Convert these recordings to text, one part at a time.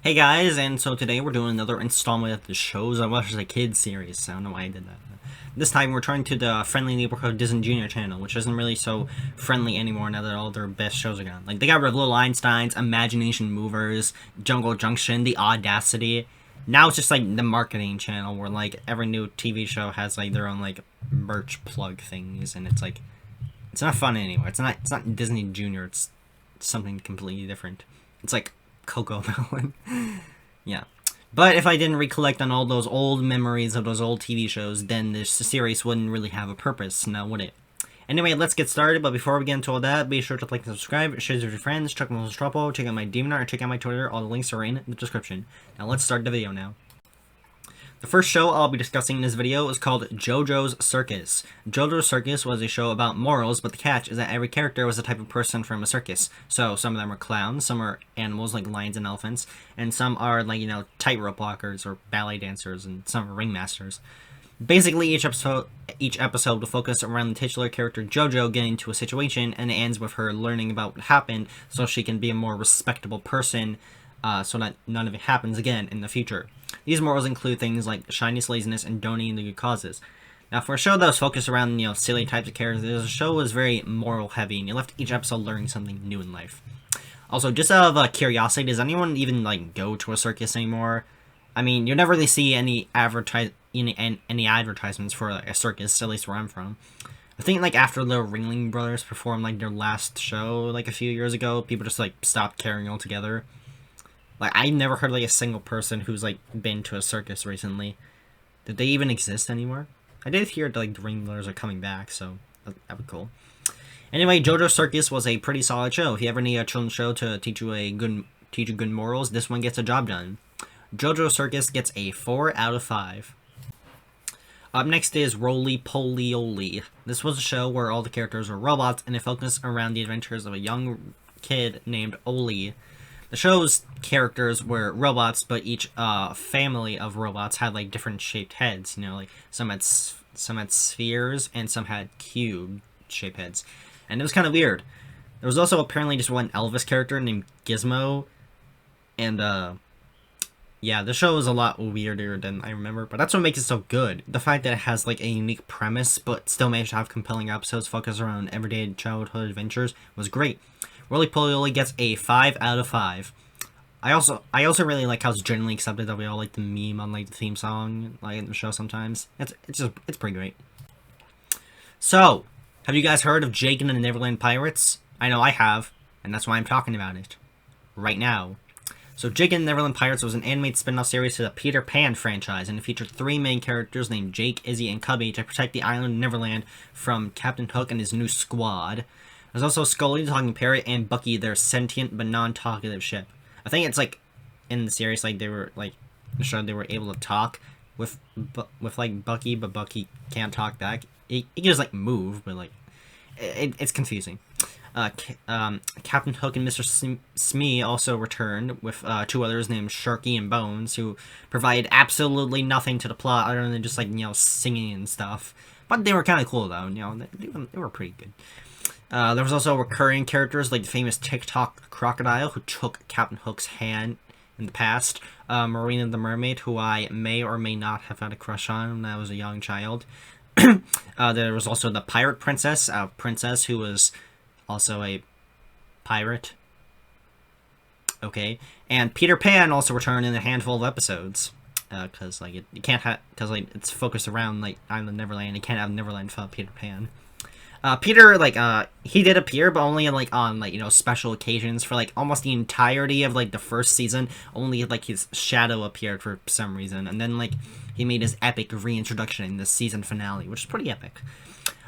Hey guys, and so today we're doing another installment of the shows I watched as a kid series. I don't know why I did that. This time we're turning to the Friendly Neighborhood Disney Junior channel, which isn't really so friendly anymore now that all their best shows are gone. Like, they got rid of Little Einsteins, Imagination Movers, Jungle Junction, The Audacity. Now it's just like the marketing channel where like every new TV show has like their own like merch plug things, and it's like it's not fun anymore. It's not Disney Junior. It's something completely different. It's like Coco Melon. Yeah. But if I didn't recollect on all those old memories of those old TV shows, then this series wouldn't really have a purpose, now would it? Anyway, let's get started, but before we get into all that, be sure to like and subscribe, share it with your friends, check my trouble, check out my demon art, check out my Twitter, all the links are in the description. Now let's start the video now. The first show I'll be discussing in this video is called JoJos Circus. JoJos Circus was a show about morals, but the catch is that every character was a type of person from a circus. So some of them are clowns, some are animals like lions and elephants, and some are like, tightrope walkers or ballet dancers, and some are ringmasters. Basically, each episode will focus around the titular character JoJo getting into a situation, and it ends with her learning about what happened so she can be a more respectable person, so that none of it happens again in the future. These morals include things like shyness, laziness, and donating to good causes. Now, for a show that was focused around, silly types of characters, the show was very moral heavy, and you left each episode learning something new in life. Also, just out of curiosity, does anyone even, go to a circus anymore? I mean, you never really see any advertisements for a circus, at least where I'm from. I think, after the Ringling Brothers performed, their last show, a few years ago, people just, stopped caring altogether. I never heard, a single person who's, been to a circus recently. Did they even exist anymore? I did hear, the Ring Brothers are coming back, so that would be cool. Anyway, JoJo Circus was a pretty solid show. If you ever need a children's show to teach you good morals, this one gets a job done. JoJo Circus gets a 4 out of 5. Up next is Roly Poly. This was a show where all the characters were robots, and it focused around the adventures of a young kid named Oli. The show's characters were robots, but each family of robots had different shaped heads. Some had spheres and some had cube shaped heads, and it was kind of weird. There was also apparently just one Elvis character named Gizmo, and yeah, the show is a lot weirder than I remember, but that's what makes it so good. The fact that it has a unique premise, but still managed to have compelling episodes focused around everyday childhood adventures was great. Roly Poly gets a 5 out of 5. I also really like how it's generally accepted that we all like the meme on the theme song in the show sometimes. It's pretty great. So, have you guys heard of Jake and the Neverland Pirates? I know I have, and that's why I'm talking about it right now. So Jake and the Neverland Pirates was an animated spin-off series to the Peter Pan franchise, and it featured 3 main characters named Jake, Izzy, and Cubby to protect the island of Neverland from Captain Hook and his new squad. There's also Scully, the talking parrot, and Bucky, their sentient but non-talkative ship. I think it's in the series, they were the show they were able to talk with Bucky, but Bucky can't talk back. He can just move, but it's confusing. Captain Hook and Mr. Smee also returned with 2 others named Sharky and Bones, who provided absolutely nothing to the plot other than just singing and stuff. But they were kind of cool though. They were pretty good. There was also recurring characters like the famous TikTok crocodile who took Captain Hook's hand in the past, Marina the Mermaid, who I may or may not have had a crush on when I was a young child. There was also the Pirate Princess, princess who was also a pirate. Okay, and Peter Pan also returned in a handful of episodes. Because you can't have, because it's focused around Island Neverland. You can't have Neverland without Peter Pan. Peter, he did appear, but only on special occasions for almost the entirety of the first season. Only his shadow appeared for some reason, and then he made his epic reintroduction in the season finale, which is pretty epic.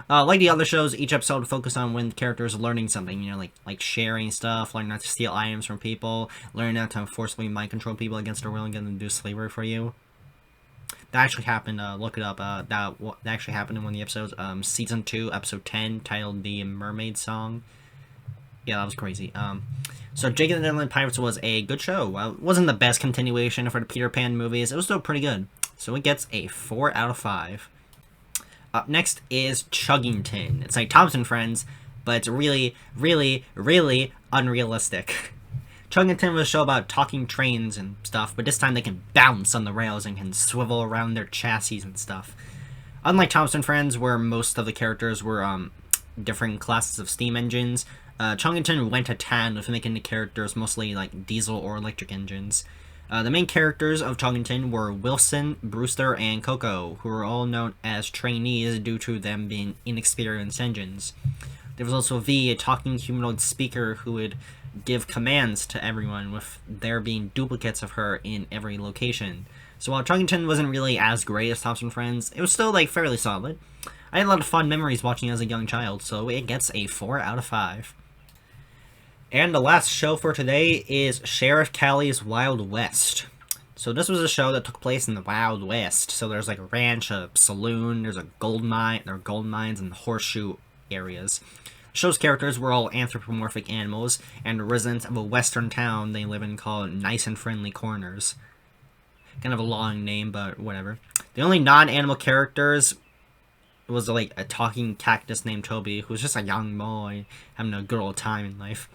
Like the other shows, each episode focused on when the characters are learning something, like sharing stuff, learning not to steal items from people, learning not to forcibly mind control people against their will and get them to do slavery for you. That actually happened, look it up, that actually happened in one of the episodes, Season 2, Episode 10, titled The Mermaid Song. Yeah, that was crazy. So Jake and the Neverland Pirates was a good show. It wasn't the best continuation for the Peter Pan movies, it was still pretty good. So it gets a 4 out of 5. Up next is Chuggington. It's like Thompson Friends, but it's really, really, really unrealistic. Chuggington was a show about talking trains and stuff, but this time they can bounce on the rails and can swivel around their chassis and stuff. Unlike Thompson Friends, where most of the characters were different classes of steam engines, Chuggington went to town with making the characters mostly like diesel or electric engines. The main characters of Chuggington were Wilson, Brewster, and Coco, who were all known as trainees due to them being inexperienced engines. There was also V, a talking humanoid speaker who would give commands to everyone, with there being duplicates of her in every location. So while Chuggington wasn't really as great as Thompson Friends, it was still like fairly solid. I had a lot of fun memories watching it as a young child, so it gets a 4 out of 5. And the last show for today is Sheriff Callies Wild West. So this was a show that took place in the Wild West. So there's like a ranch, a saloon, there's a gold mine, there are gold mines and horseshoe areas. The show's characters were all anthropomorphic animals and residents of a western town they live in called Nice and Friendly Corners. Kind of a long name, but whatever. The only non-animal characters was like a talking cactus named Toby, who was just a young boy having a good old time in life.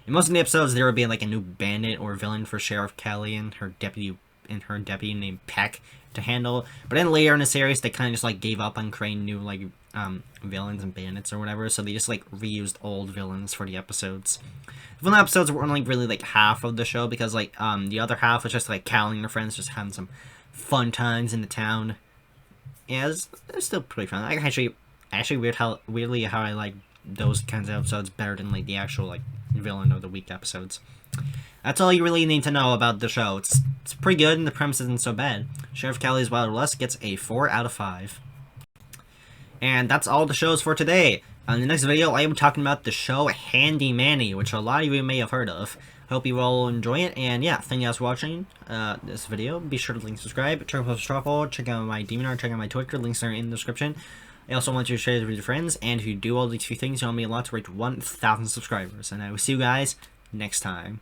In most of the episodes, there would be like a new bandit or villain for Sheriff Kelly and her deputy named Peck to handle. But then later in the series, they kind of just like gave up on creating new like villains and bandits or whatever, so they just like reused old villains for the episodes. The villain episodes were only really like half of the show because like the other half was just like Callie and her friends just having some fun times in the town. Yeah, it's still pretty fun. I actually weirdly how I like those kinds of episodes better than like the actual like villain of the week episodes. That's all you really need to know about the show. It's pretty good and the premise isn't so bad. Sheriff Callies Wild West gets a 4 out of 5. And that's all the shows for today. In the next video, I will be talking about the show Handy Manny, which a lot of you may have heard of. I hope you all enjoy it, and yeah, thank you guys for watching this video. Be sure to link, subscribe, check out Post check out my DemonArt, check out my Twitter, links are in the description. I also want you to share this with your friends, and if you do all these few things, you'll help me a lot to reach 1,000 subscribers. And I will see you guys next time.